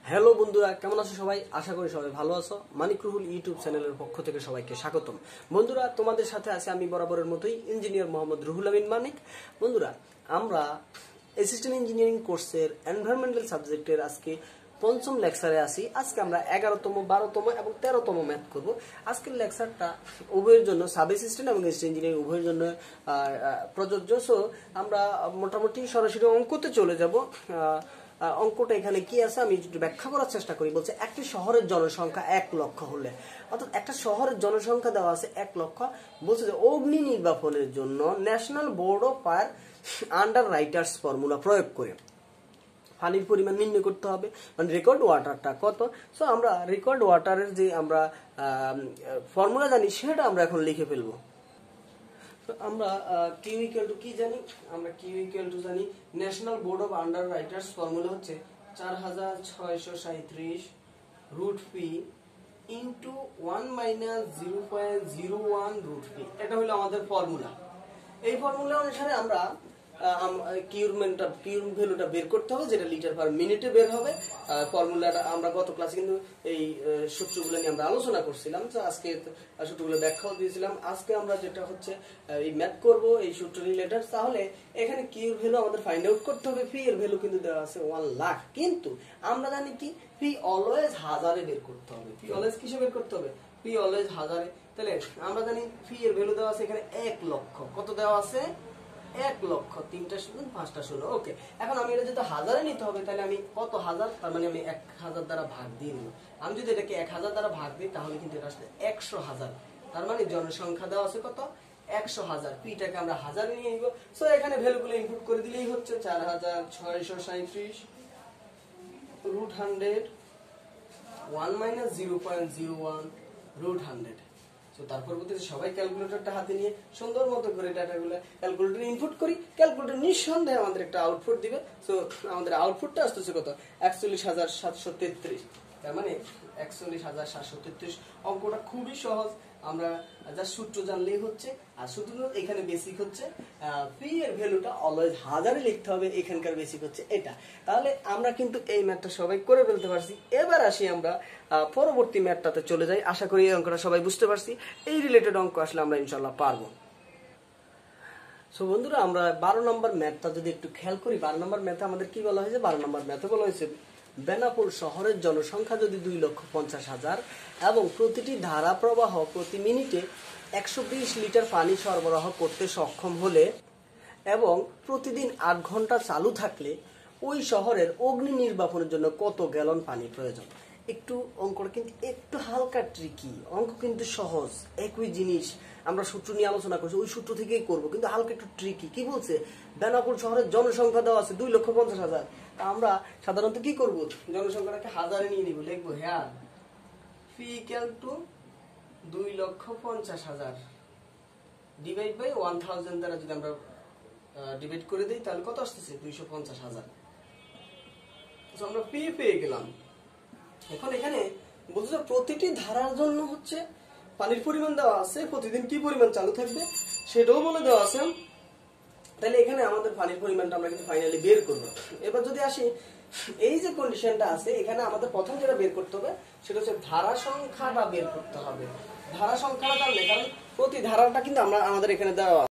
Hello বন্ধুরা, কেমন আছো সবাই? আশা করি সবাই ভালো আছো। মানিক রুহুল ইউটিউব চ্যানেলের পক্ষ থেকে সবাইকে স্বাগতম। বন্ধুরা, তোমাদের সাথে আছে আমি বরাবরের মতোই ইঞ্জিনিয়ার মোহাম্মদ রুহুল আমিন মানিক। বন্ধুরা, আমরা অ্যাসিস্ট্যান্ট ইঞ্জিনিয়ারিং কোর্সের এনভায়রনমেন্টাল সাবজেক্টের আজকে পঞ্চম লেকচারে আসি। আজকে আমরা 11তম, 12তম এবং 13তম ম্যাথ করব। আজকের লেকচারটা উভয়ের জন্য, সাব অ্যাসিস্ট্যান্ট এবং অ্যাসিস্ট্যান্ট ইঞ্জিনিয়ারিং উভয়ের জন্য প্রযোজ্য। সো আমরা মোটামুটি সরাসরি অঙ্কতে চলে যাব। অঙ্কটা এখানে কি আছে আমি একটু ব্যাখ্যা করার চেষ্টা করি। বলছে একটি শহরের জনসংখ্যা 1 লক্ষ হলে, অর্থাৎ একটা শহরের জনসংখ্যা দেওয়া আছে 1 লক্ষ। বলছে যে অগ্নি নির্বাপনের জন্য national board of fire underwriters formula প্রয়োগ করে পানির পরিমাণ নির্ণয় করতে হবে, মানে রেকর্ড ওয়াটারটা কত। সো আমরা রেকর্ড ওয়াটারের যে আমরা ফর্মুলা জানি সেটা আমরা এখন লিখে ফেলবো। আমরা কিউ ইকুয়াল টু কি জানি? আমরা কিউ ইকুয়াল টু জানি national board of underwriters formula হচ্ছে 4637 root P into 1 minus 0.01 root P. এটা হলো আমাদের ফর্মুলা। এই ফর্মুলা অনুসারে আমরা কিউর ভ্যালুটা বের করতে হবে, যেটা লিটার পার মিনিটে বের হবে। ফর্মুলাটা আমরা গত ক্লাসে কিন্তু এই সূত্রগুলো নিয়ে আমরা আলোচনা করছিলাম, তো আজকে সূত্রগুলো ব্যাখ্যাও দিয়েছিলাম। আজকে আমরা যেটা হচ্ছে এই ম্যাথ করব এই সূত্র রিলেটেড। তাহলে এখানে কিউর ভ্যালু আমাদের ফাইন্ড আউট করতে হবে। পি এর ভ্যালু কিন্তু দেওয়া আছে 1 লাখ, কিন্তু আমরা জানি কি পি অলওয়েজ হাজারে বের করতে হবে। পি অলওয়েজ কিসে বের করতে হবে? পি অলওয়েজ হাজারে। তাহলে আমরা জানি পি এর ভ্যালু দেওয়া আছে এখানে 1 লক্ষ। কত দেওয়া আছে? 1 লক্ষ। 3টা শূন্য 5টা শূন্য। ওকে, এখন আমি এটা যদি হাজারে নিতে হবে, তাহলে আমি কত হাজার, তার মানে আমি 1000 দ্বারা ভাগ দিয়ে দেবো। আমি যদি এটাকে 1000 দ্বারা ভাগ দিই তাহলে কিন্তু এটা আসলে 100,000। তার মানে জনসংখ্যা দেওয়া আছে কত? 100,000। পিটাকে আমরা হাজারে নিয়ে নিব। সো এখানে ভ্যালুগুলো ইনপুট করে দিলেই হচ্ছে 4637 রুট 100 1 মাইনাস 0.01 রুট 100। তো তার পরবর্তীতে সবাই ক্যালকুলেটরটা হাতে নিয়ে সুন্দর মতো করে ডাটাগুলো ক্যালকুলেটরে ইনপুট করি। ক্যালকুলেটর নিঃসন্দেহে আমাদের একটা আউটপুট দিবে। সো আমাদের আউটপুটটা আসতেছে কত? 41,733। তার মানে 41,733। অঙ্কটা খুবই সহজ। আমরা যা সূত্র জানলেই হচ্ছে। আর সূত্র এখানে বেসিক হচ্ছে পি এর ভ্যালুটা অলওয়েজ হাজারে লিখতে হবে। এখানকার বেসিক হচ্ছে এটা। তাহলে আমরা কিন্তু এই ম্যাথটা সবাই করে ফেলতে পারছি। এবার আসি আমরা পরবর্তী ম্যাথটাতে চলে যাই। আশা করি এই অঙ্কটা সবাই বুঝতে পারছি। এই রিলেটেড অঙ্ক আসলে আমরা ইনশাল্লাহ পারবো। সো বন্ধুরা, আমরা 12 নম্বর ম্যাথটা যদি একটু খেয়াল করি, 12 নম্বর ম্যাথে আমাদের কি বলা হয়েছে? 12 নম্বর ম্যাথে বলা হয়েছে বেনাপোল শহরের জনসংখ্যা যদি 2,50,000 এবং প্রতিটি ধারা প্রবাহ প্রতি মিনিটে 120 লিটার পানি সরবরাহ করতে সক্ষম হলে এবং প্রতিদিন 8 ঘন্টা চালু থাকলে ওই শহরের অগ্নি নির্বাপনের জন্য কত গ্যালন পানি প্রয়োজন? একটু অঙ্কটা কিন্তু একটু হালকা ট্রিকি, অঙ্ক কিন্তু সহজ, একই জিনিস আমরা সূত্র নিয়ে আলোচনা করছি, ওই সূত্র থেকেই করবো, কিন্তু হালকা একটু ট্রিকি। কি বলছে? বেনাপোল শহরের জনসংখ্যা দেওয়া আছে 2,50,000। তা আমরা সাধারণত কি করব? জনসংখ্যাটাকে হাজারে নিয়ে নিব, লিখবো হ্যাঁ P equal to 2,50,000 divide by 1000 দ্বারা যদি আমরা ডিভাইড করে দিই তাহলে কত আসতেছে? 250,000। আমরা পি পেয়ে গেলাম। এখন এখানে বলছে প্রতিটি ধারার জন্য হচ্ছে পানির পরিমাণ দেওয়া আছে, প্রতিদিন কি পরিমাণ চালু থাকবে সেটাও বলে দেওয়া আছে। তাহলে এখানে আমাদের পানির পরিমাণটা আমরা কিন্তু ফাইনালি বের করবো। এবার যদি আসি এই যে কন্ডিশনটা আছে, এখানে আমাদের প্রথম যেটা বের করতে হবে সেটা হচ্ছে ধারা সংখ্যাটা বের করতে হবে। ধারা সংখ্যাটা জানলে, কারণ প্রতি ধারাটা কিন্তু আমাদের এখানে দেওয়া।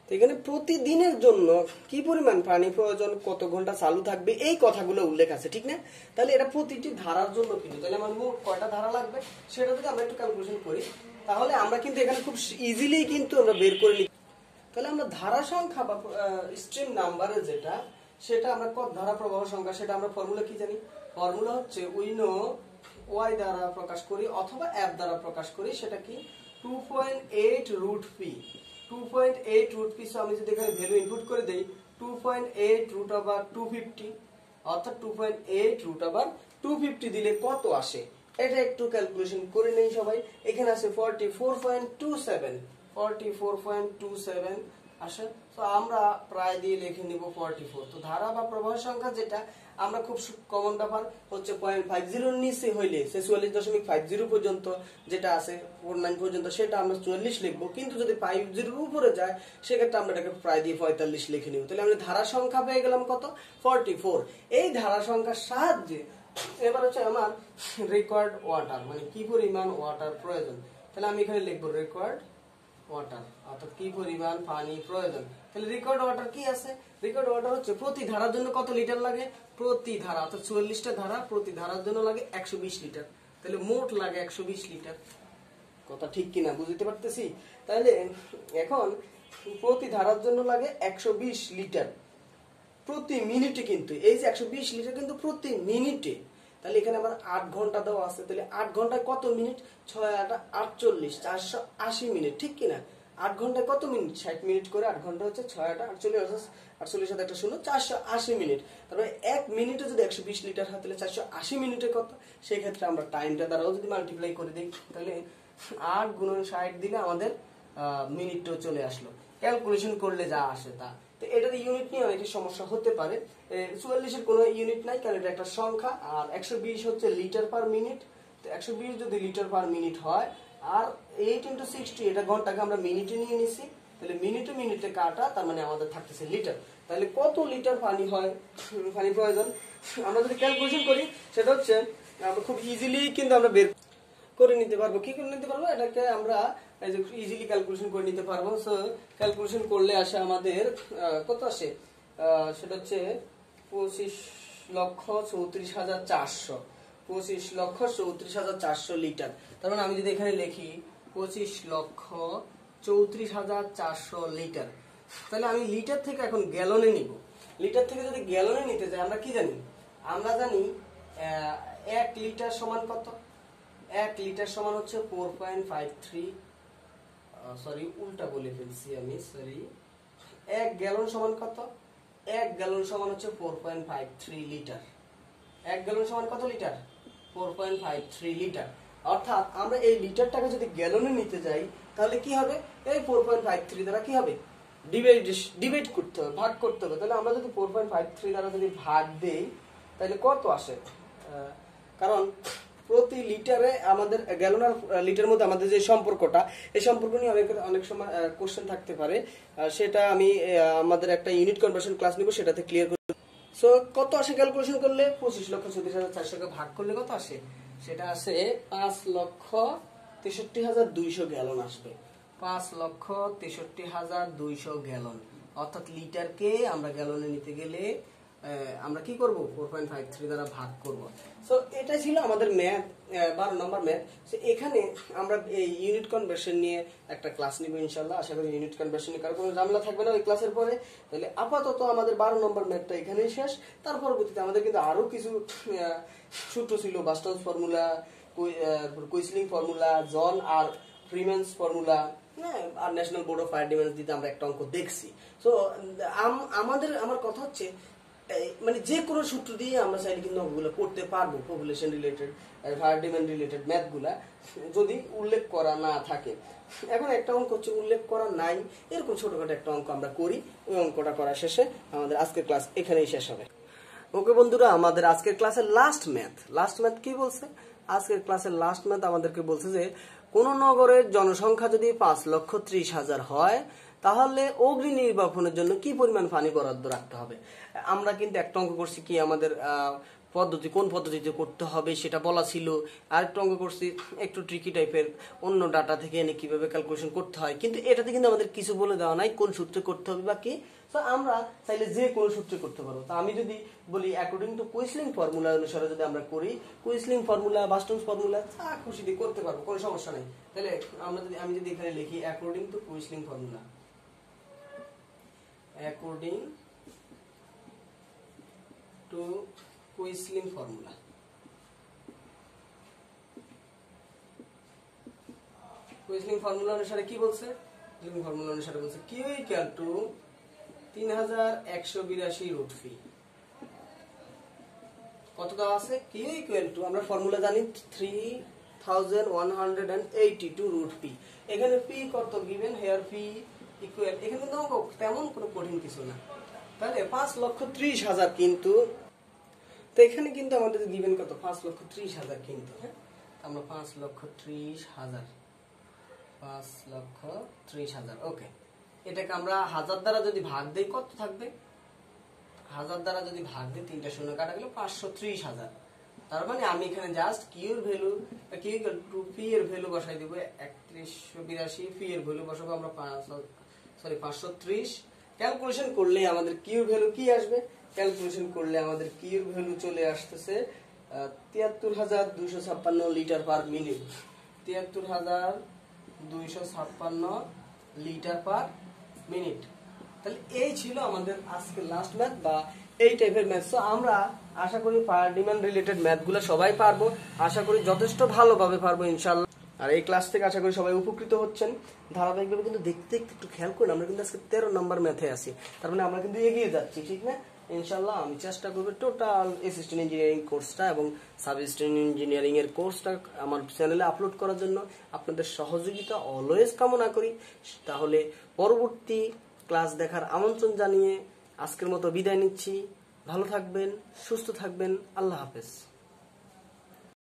তো এখানে প্রতিদিনের জন্য কি পরিমাণ পানি প্রয়োজন, কত ঘন্টা চালু থাকবে, এই কথাগুলো উল্লেখ আছে, ঠিক না? তাহলে এটা প্রতিটি ধারার জন্য কিন্তু, তাহলে আমার মোট কয়টা ধারা লাগবে সেটা যদি আমরা একটু ক্যালকুলেশন করি তাহলে আমরা কিন্তু এখানে খুব ইজিলি কিন্তু আমরা বের করে নিই। তাহলে আমরা ধারা সংখ্যা বা স্ট্রিম নাম্বারের যেটা, সেটা আমরা কত ধারা প্রবাহ সংখ্যা, সেটা আমরা ফর্মুলা কি জানি? ফর্মুলা হচ্ছে উইনো ওয়াই দ্বারা প্রকাশ করি অথবা এফ দ্বারা প্রকাশ করি। সেটা কি? 2.8 root P. 2.8 root P. So আমি যদি এখানে ভ্যালু ইনপুট করে দেই 2.8 রুট ওভার 250, অর্থাৎ 2.8 রুট ওভার 250 দিলে কত আসে এটা একটু ক্যালকুলেশন করে নেই সবাই। এখানে আছে 44.27 আসে। তো তো আমরা প্রায় দিয়ে লিখে নিব 44। তো ধারা বা প্রবাহের সংখ্যা যেটা আমরা খুব কমন ব্যাপার হচ্ছে 0.50 নিচে হইলে 44.50 পর্যন্ত যেটা আছে 49 পর্যন্ত সেটা আমরা 44 লিখবো, কিন্তু যদি 50 উপরে যায় সেক্ষেত্রে আমরা এটাকে প্রায় দিয়ে 45 লিখে নিব। তাহলে আমরা ধারা সংখ্যা পেয়ে গেলাম কত? 44। এই ধারা সংখ্যার সাহায্যে এবার হচ্ছে আমার রিকোয়ার্ড ওয়াটার, মানে কি পরিমাণ ওয়াটার প্রয়োজন। তাহলে আমি এখানে লিখবো রিকোয়ার্ড ওয়াটার, অর্থাৎ কি পরিমাণ পানি প্রয়োজন। তাহলে রিকোয়ার্ড ওয়াটার কি আছে? রিকোয়ার্ড ওয়াটার হচ্ছে প্রতি ধারার জন্য কত লিটার লাগে? প্রতি ধারা অর্থাৎ 44টা ধারা, প্রতি ধারার জন্য লাগে 120 লিটার। তাহলে মোট লাগে 120 লিটার। কথা ঠিক কিনা বুঝতে পারতেছি? তাহলে এখন প্রতি ধারার জন্য লাগে 120 লিটার প্রতি মিনিটে, কিন্তু এই যে 120 লিটার কিন্তু প্রতি মিনিটে। তাহলে এখানে আবার 8 ঘন্টা দেওয়া আছে, তাহলে 8 ঘন্টায় কত মিনিট? 6 8 48, 480 মিনিট, ঠিক কিনা? 8 ঘন্টায় কত মিনিট? 60 মিনিট করে 8 ঘন্টা হচ্ছে 6 8 48, 48 সাথে একটা শূন্য, 480 মিনিট। তারপরে 1 মিনিটে যদি 120 লিটার হয় তাহলে 480 মিনিটে কত? সেই ক্ষেত্রে আমরা টাইমটা দ্বারাও যদি মাল্টিপ্লাই করে দিই তাহলে 8 গুণন 60 দিলে আমাদের মিনিটটাও চলে আসলো। ক্যালকুলেশন করলে যা আসে তা। তো এটার ইউনিট নিয়ে অনেক সমস্যা হতে পারে। 44-এর কোনো ইউনিট নাই, কারণ এটা একটা সংখ্যা, আর 120 হচ্ছে লিটার পার মিনিট। তো 120 যদি লিটার পার মিনিট হয়, আর 8 × 60 এটা ঘন্টাকে আমরা মিনিটে নিয়ে নিছি, তাহলে মিনিটে মিনিটে কাটা, তার মানে আমাদের থাকতেছে লিটার। তাহলে কত লিটার পানি হয়, পানি প্রয়োজন আমরা যদি ক্যালকুলেশন করি সেটা হচ্ছে আমরা খুব ইজিলি কিন্তু আমরা বের করে নিতে পারবো। কি করে নিতে পারবো? এটাকে আমরা ইজিলি ক্যালকুলেশন করে নিতে পারবো। সো ক্যালকুলেশন করলে আসে আমাদের কত আসে? সেটা হচ্ছে 25,34,400, 25,34,400 লিটার। তার মানে আমি যদি এখানে লিখি 25,34,400 লিটার, তাহলে আমি লিটার থেকে এখন গ্যালনে নিব। লিটার থেকে যদি গ্যালনে নিতে যাই, আমরা কি জানি? আমরা জানি 1 লিটার সমান কত? 1 লিটার সমান হচ্ছে 4.53, সরি উল্টা বলে ফেলছি আমি, সরি। 1 গ্যালন সমান কত? 1 গ্যালন সমান হচ্ছে 4.53 লিটার। 1 গ্যালন সমান কত লিটার? 4.53 লিটার। অর্থাৎ আমরা এই লিটারটাকে যদি গ্যালনে নিতে যাই তাহলে কি হবে? এই 4.53 দ্বারা কি হবে? ডিভাইড করতে হবে, ভাগ করতে হবে। তাহলে আমরা যদি 4.53 দ্বারা যদি ভাগ দেই তাহলে কত আসে? কারণ প্রতি লিটারে আমাদের গ্যালন আর লিটারের মধ্যে আমাদের যে সম্পর্কটা, এই সম্পর্ক নিয়ে অনেক সময় কোশ্চেন থাকতে পারে। সেটা আমি আমাদের একটা ইউনিট কনভার্সন ক্লাস নিব, সেটাতে ক্লিয়ার করব। সো কত আসে ক্যালকুলেশন করলে? 25,34,400 ভাগ করলে কত আসে? সেটা আসে 5,63,200 গ্যালন আসবে। 5,63,200 গ্যালন। অর্থাৎ লিটারকে আমরা গ্যালনে নিতে গেলে আমরা কি করব? 4.53 দ্বারা ভাগ করব। সো এটা ছিল আমাদের ম্যাথ, 12 নম্বর ম্যাথ। সো এখানে আমরা এই ইউনিট কনভার্সন নিয়ে একটা ক্লাস নিব ইনশাআল্লাহ। আশা করি ইউনিট কনভার্সন নিয়ে কারো কোনো ঝামেলা থাকবে না ওই ক্লাসের পরে। তাহলে আপাতত আমাদের 12 নম্বর ম্যাথটা এখানেই শেষ। তার পরবর্তীতে আমাদের কিন্তু আরো কিছু সূত্র ছিল, Buston's formula, কুইসলিং formula, John R Freeman's formula, আর National board of Fire Defence দিতে আমরা একটা অঙ্ক দেখছি। সো আমার কথা হচ্ছে মানে যে কোনো সূত্র দিয়ে আমরা চাইলে কিন্তু অঙ্কগুলো করতে পারবো। Population related, fire demand related ম্যাথগুলা যদি উল্লেখ করা না থাকে। এখন একটা অঙ্ক হচ্ছে উল্লেখ করা নাই, এরকম ছোটখাটো একটা অঙ্ক আমরা করি। ওই অঙ্কটা করা শেষে আমাদের আজকের ক্লাস এখানেই শেষ হবে। ওকে বন্ধুরা, আমাদের আজকের ক্লাসের লাস্ট ম্যাথ কি বলছে? আজকের ক্লাসের লাস্ট ম্যাথ আমাদেরকে বলছে যে কোন নগরের জনসংখ্যা যদি 5,30,000 হয় তাহলে অগ্নি নির্বাপনের জন্য কি পরিমাণ পানি বরাদ্দ রাখতে হবে। আমরা কিন্তু একটা অঙ্ক করছি কি আমাদের কোন পদ্ধতিতে করতে হবে সেটা বলা ছিল। আরেকটা অঙ্ক করছি একটু ট্রিকি টাইপের, অন্য ডাটা থেকে এনে কিভাবে ক্যালকুলেশন করতে হয়, কিন্তু এটাতে কিন্তু আমাদের কিছু বলে দেওয়া নাই কোন সূত্রে করতে হবে বা কি। তো আমরা চাইলে যে কোনো সূত্রে করতে পারবো। তো আমি যদি বলি অ্যাকর্ডিং টু কুইসলিং ফর্মুলা অনুসারে যদি আমরা করি, কুইসলিং ফর্মুলা, বাস্টনস ফর্মুলা যা খুশি দিয়ে করতে পারবো, কোনো সমস্যা নেই। তাহলে আমি যদি এখানে লিখি according to quisling formula, according to quisling formula, কুইসলিং formula অনুসারে কি বলছে? কুইসলিং ফর্মুলা অনুসারে বলছে Q equal to 3,182 root P. কত দেওয়া আছে? কিউ ইকুয়াল টু আমরা ফর্মুলা জানি 3,182 রুট পি। এখানে পি কত গিভেন? হেয়ার পি ইকুয়াল, এখানে কিন্তু তেমন কোনো কঠিন কিছু না। তাহলে 5,30,000 কিন্তু, তো এখানে কিন্তু আমাদের দিবেন কত, 5,30,000 কিন্তু, হ্যাঁ আমরা 5,30,000 ওকে। এটাকে আমরা 1000 দ্বারা যদি ভাগ দেই কত থাকবে, 1000 দ্বারা যদি ভাগ দিই 3টা শূন্য কাটা গেল 530,000। তার মানে আমি এখানে জাস্ট কিউর value Q equal to P এর ভ্যালু বসাই দেব 3182, পি এর ভ্যালু বসাবো আমরা 530। ক্যালকুলেশন করলে আমাদের কিউর ভ্যালু কি আসবে, ক্যালকুলেশন করলে আমাদের কিউর ভ্যালু চলে আসতেছে 73,256 litre per minute, 73,256 litre per minute. তাহলে এই ছিল আমাদের আজকে লাস্ট ম্যাথ বা এই টাইপের ম্যাথ। সো আমরা আশা করি ফায়ার ডিমান্ড রিলেটেড ম্যাথগুলো সবাই পারবো, আশা করি যথেষ্ট ভালোভাবে পারবো ইনশাআল্লাহ। আর এই ক্লাস থেকে আশা করি সবাই উপকৃত হচ্ছেন। ধারাবাহিকভাবে কিন্তু দেখতে দেখতে একটু খেয়াল করুন, আমরা কিন্তু আজকে 13 নম্বর ম্যাথে আছি, তার মানে আমরা কিন্তু এগিয়ে যাচ্ছি, ঠিক না? ইনশাআল্লাহ আমি চেষ্টা করবো টোটাল অ্যাসিস্ট্যান্ট ইঞ্জিনিয়ারিং কোর্সটা এবং সাব অ্যাসিস্ট্যান্ট ইঞ্জিনিয়ারিং এর কোর্সটা আমার চ্যানেলে আপলোড করার জন্য আপনাদের সহযোগিতা অলওয়েজ কামনা করি। তাহলে পরবর্তী ক্লাস দেখার আমন্ত্রণ জানিয়ে আজকের মতো বিদায় নিচ্ছি। ভালো থাকবেন, সুস্থ থাকবেন, আল্লাহ হাফেজ।